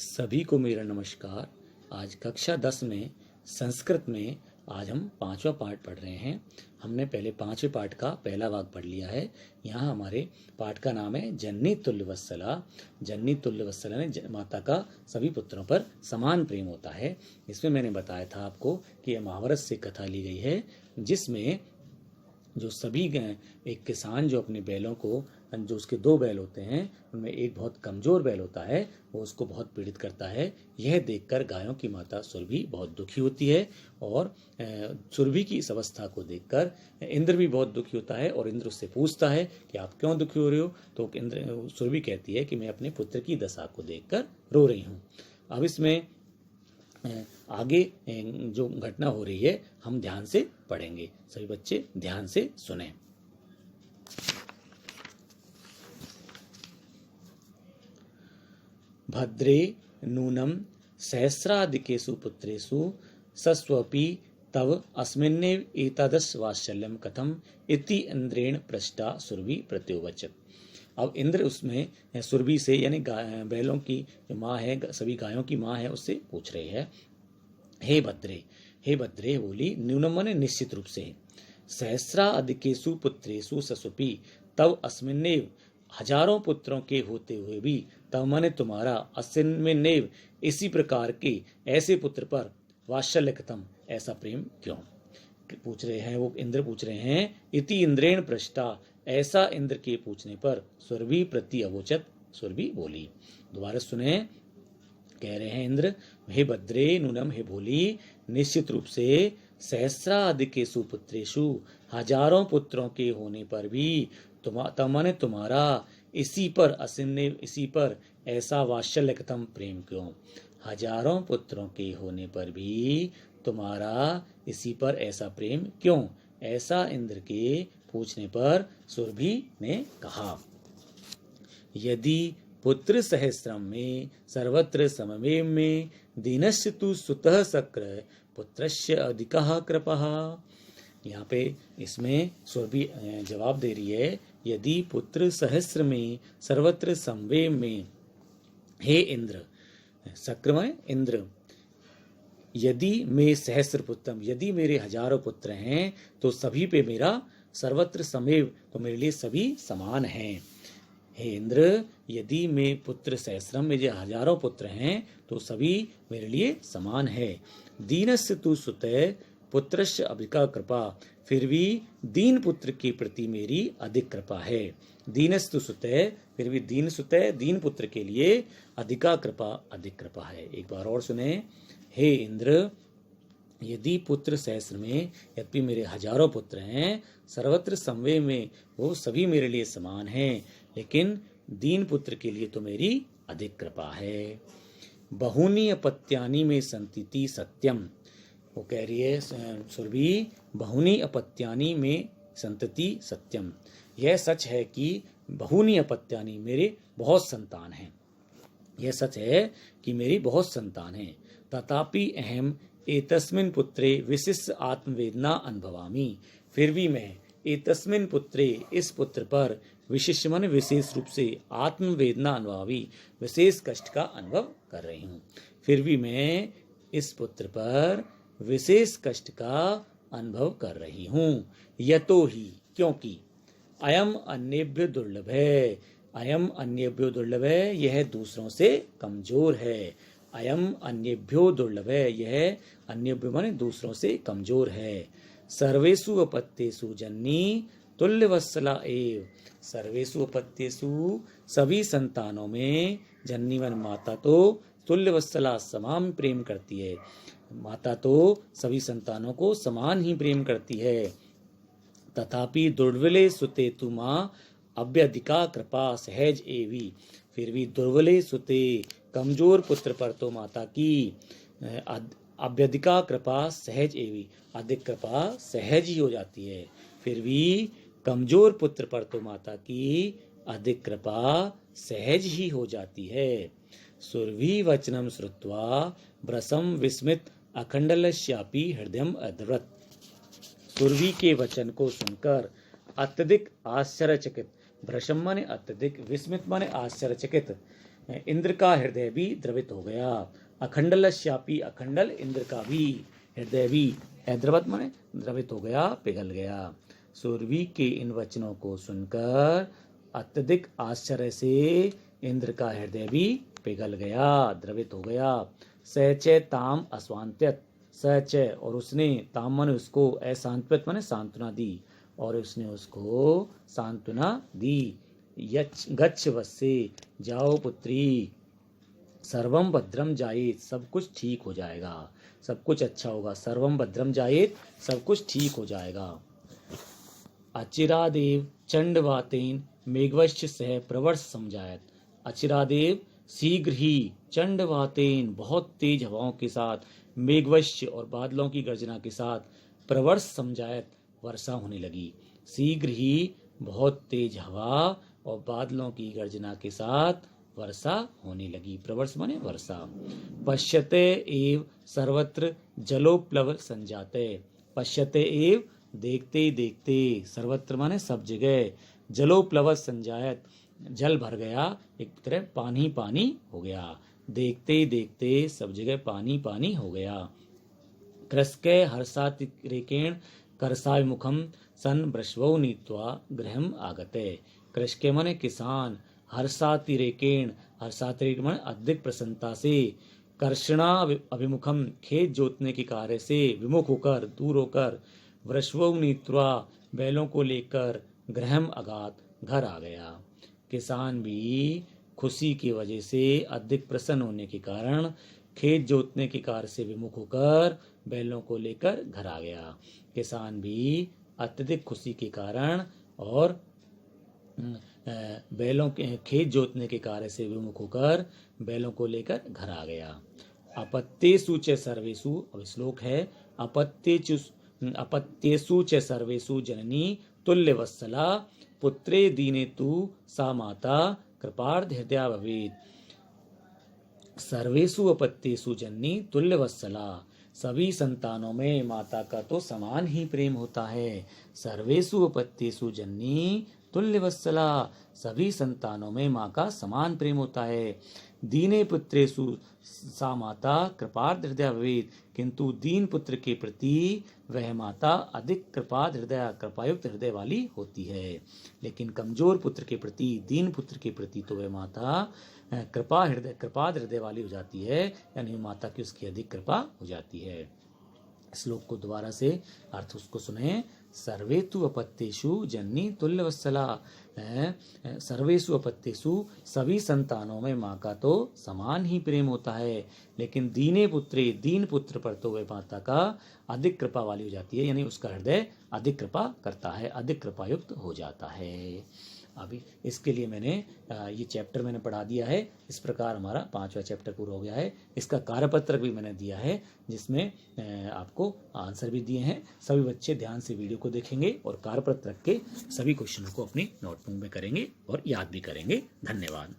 सभी को मेरा नमस्कार। आज कक्षा 10 में संस्कृत में आज हम 5वां पाठ पढ़ रहे हैं। हमने पहले 5वें पाठ का पहला भाग पढ़ लिया है। यहाँ हमारे पाठ का नाम है जननी तुल्यवत्सला। जननी तुल्यवत्सला ने माता का सभी पुत्रों पर समान प्रेम होता है। इसमें मैंने बताया था आपको कि यह महाभारत से कथा ली गई है, जिसमें जो सभी एक किसान जो अपने बैलों को, जो उसके 2 बैल होते हैं उनमें एक बहुत कमज़ोर बैल होता है, वो उसको बहुत पीड़ित करता है। यह देखकर गायों की माता सुरभि बहुत दुखी होती है और सुरभि की इस अवस्था को देखकर इंद्र भी बहुत दुखी होता है और इंद्र उससे पूछता है कि आप क्यों दुखी हो रहे हो। तो इंद्र सुरभि कहती है कि मैं अपने पुत्र की दशा को देखकर रो रही हूँ। अब इसमें आगे जो घटना हो रही है हम ध्यान से पढ़ेंगे। सभी बच्चे ध्यान से सुने। भद्रे नूनम सहस्राधिकेषु पुत्रेषु सस्वपि तव अस्मिन्नेव एतादृश वात्सल्यम कथम इति इंद्रेण पृष्टा सुरभि प्रत्युवाच। अब इंद्र उसमें सुरभि से यानी बैलों की जो माँ है, सभी गायों की माँ है, उससे पूछ रहे हैं, हे भद्रे बोली, न्यूनम माने निश्चित रूप से, सहस्रा अधिकेषु पुत्रेषु ससुपि तव अस्मिन्नेव, हजारों पुत्रों के होते हुए भी, तव माने तुम्हारा, अस्मिन्नेव इसी प्रकार के ऐसे पुत्र पर, वात्सल्य कथम ऐसा प्रेम क्यों पूछ रहे हैं। वो इंद्र पूछ रहे हैं। इति इंद्रेण पृष्टा, ऐसा इंद्र के पूछने पर सुरभि प्रति अवोचत, सुरभि बोली। दोबारा सुने, कह रहे हैं इंद्र, हे भद्रे नूनम, हे भोली, निश्चित रूप से सहस्राधिकेषु पुत्रेषु, हजारों पुत्रों के होने पर भी, तमने तुम्हारा, इसी पर, असिन्ने इसी पर, ऐसा वात्सल्य कथम प्रेम क्यों। हजारों पुत्रों के होने पर भी तुम्हारा इसी पर ऐसा प्रेम क्यों, ऐसा इंद्र के पूछने पर सुरभि ने कहा। यदि पुत्र सहस्रम में सर्वत्र सममेव में, दीनस्य तु सुतः शक्र पुत्रस्य अधिकः कृपः। यहाँ पे इसमें सुरभि जवाब दे रही है, यदि पुत्र सहस्र में सर्वत्र समवेम में, हे इंद्र, शक्रमय इंद्र, यदि मैं सहस्र पुत्रम, यदि मेरे हजारों पुत्र हैं तो सभी पे मेरा, सर्वत्र समेव तो मेरे लिए सभी समान हैं। हे इंद्र, यदि मैं पुत्र सहस्रम में जो हजारों पुत्र हैं तो सभी मेरे लिए समान है। दीनस्य तु सुतः पुत्रस्य अधिका कृपा, फिर भी दीन पुत्र के प्रति मेरी अधिक कृपा है। दीनस्तु सुतः, फिर भी दीन सुतः, दीन पुत्र के लिए अधिका कृपा, अधिक कृपा है। एक बार और सुने, हे इंद्र, यदि पुत्र सहस्र में, यद्यपि मेरे हजारों पुत्र हैं, सर्वत्र समवे में वो सभी मेरे लिए समान हैं, लेकिन दीन पुत्र के लिए तो मेरी अधिक कृपा है। बहुनी अपत्यानि में संतिति सत्यम, वो कह रही है सुरभि, बहुनी अपत्यानि में संतति सत्यम, यह सच है कि बहुनी अपत्यानि, मेरे बहुत संतान हैं, यह सच है कि मेरी बहुत संतान हैं। तथापि अहम एतस्मिन् पुत्रे विशिष्ट आत्मवेदना अनुभवामि, फिर भी मैं एतस्मिन् पुत्रे, इस पुत्र पर, विशिष्ट मन विशेष रूप से, आत्मवेदना अनुभवी, विशेष कष्ट का अनुभव कर रही हूँ। फिर भी मैं इस पुत्र पर विशेष कष्ट का अनुभव कर रही हूँ। यतो ही, क्योंकि, अयम अन्येभ्यो दुर्लभ है, अयम अन्येभ्यो दुर्लभ है, यह दूसरों से कमजोर है। अयम अन्येभ्यो दुर्लभ है, यह अन्येभ्यो माने दूसरों से कमजोर है। सर्वेषु अपत्येषु जननी तुल्यवत्सला एव, सर्वेषु अपत्येषु सभी संतानों में, जननी मन माता तो, तुल्यवत्सला समान प्रेम करती है, माता तो सभी संतानों को समान ही प्रेम करती है। तथापि दुर्बले सुते तु माँ अभ्यधिका कृपा सहज एवी, फिर भी दुर्बले सुते, कमजोर पुत्र पर तो माता की अभ्यधिका कृपा सहज एवी, अधिक कृपा सहज ही हो जाती है। फिर भी कमजोर पुत्र पर तो माता की अधिक कृपा सहज ही हो जाती है। सुरभि वचनम श्रुत्वा ब्रसम विस्मित अखंडलश्यापि हृदयम अद्रवत, सुरभि के वचन को सुनकर अत्यधिक आश्चर्यचकित, भ्रशम माने अत्यधिक, विस्मित माने आश्चर्यचकित, इंद्र का हृदय भी द्रवित हो गया। अखंडलश्यापि अखंडल इंद्र का भी हृदय भी द्रवत माने द्रवित हो गया, पिघल गया। सुरभि के इन वचनों को सुनकर अत्यधिक आश्चर्य से इंद्र का हृदय भी पिघल गया, द्रवित हो गया। सच ताम अस्वांत्यत, सच और उसने, ताम माने उसको, असांत्वत माने सांत्वना दी, और उसने उसको सांत्वना दी। यच गच्छ वस्से, जाओ पुत्री, सर्वम भद्रम जायेत, सब कुछ ठीक हो जाएगा, सब कुछ अच्छा होगा। सर्वम भद्रम जायेत, सब कुछ ठीक हो जाएगा। अचिरादेव चंडवातेन मेघवश्च सह प्रवर्ष समझायत। अचिरादेव शीघ्र ही, चंडवातेन बहुत तेज हवाओं के साथ, मेघवश्च और बादलों की गर्जना के साथ, प्रवर्ष समझायत वर्षा होने लगी। शीघ्र ही बहुत तेज हवा और बादलों की गर्जना के साथ वर्षा होने लगी। प्रवर्ष माने वर्षा। पश्यते एव सर्वत्र जलोप्लव संजाते, पश्यते एव देखते देखते, सर्वत्र माने सब जगह, जलोप्लव संजायत जल भर गया, एक तरह पानी पानी हो गया। देखते देखते सब जगह पानी पानी हो गया। कृष्के हर्षातिरेकेण करसाय मुखम सन वृषभौ नीत्वा गृहम आगते। कृष्के माने किसान, हर्षातिरेकेण, हर्षातिरेक माने अधिक प्रसन्नता से, कर्षणा अभिमुखम खेत जोतने के कार्य से विमुख होकर, दूर होकर, वृषभौ नीत्वा बैलों को लेकर, गृहम आगात घर आ गया। किसान भी खुशी की वजह से अधिक प्रसन्न होने के कारण खेत जोतने के कार्य से विमुख होकर बैलों को लेकर घर आ गया। किसान भी अत्यधिक खुशी के कारण और बैलों के खेत जोतने के कार्य से विमुख होकर बैलों को लेकर घर आ गया। अपत्येषु च सर्वेषु, अब श्लोक है, अपत्येषु च सर्वेषु जननी तुल्यवत्सला, पुत्रे दीने तु सा माता कृपार्ध हृदया भवेत्। सर्वेषु अपत्येषु जननी तुल्यवत्सला, सभी संतानों में माता का तो समान ही प्रेम होता है। सर्वेषु अपत्येषु जननी तुल्यवत्सला, सभी संतानों में माँ का समान प्रेम होता है। दीने पुत्रेषु सा माता कृपार्ध हृदया भवेत्, किंतु दीन पुत्र के प्रति वह माता अधिक कृपार्ध हृदय, कृपायुक्त हृदय वाली होती है। लेकिन कमजोर पुत्र के प्रति, दीन पुत्र के प्रति तो वह माता कृपार्ध हृदय वाली हो जाती है, यानी माता की उसकी अधिक कृपा हो जाती है। श्लोक को दोबारा से अर्थ उसको सुने। सर्वेतु अपत्येषु जननी तुल्यवत्सला, सर्वेषु अपत्येषु, सभी संतानों में माँ का तो समान ही प्रेम होता है, लेकिन दीने पुत्रे, दीन पुत्र पर तो वह माता का अधिक कृपा वाली हो जाती है, यानी उसका हृदय अधिक कृपा करता है, अधिक कृपायुक्त हो जाता है। अभी इसके लिए मैंने ये चैप्टर मैंने पढ़ा दिया है। इस प्रकार हमारा 5वां चैप्टर पूरा हो गया है। इसका कार्यपत्र भी मैंने दिया है, जिसमें आपको आंसर भी दिए हैं। सभी बच्चे ध्यान से वीडियो को देखेंगे और कार्यपत्र रख के सभी क्वेश्चनों को अपनी नोटबुक में करेंगे और याद भी करेंगे। धन्यवाद।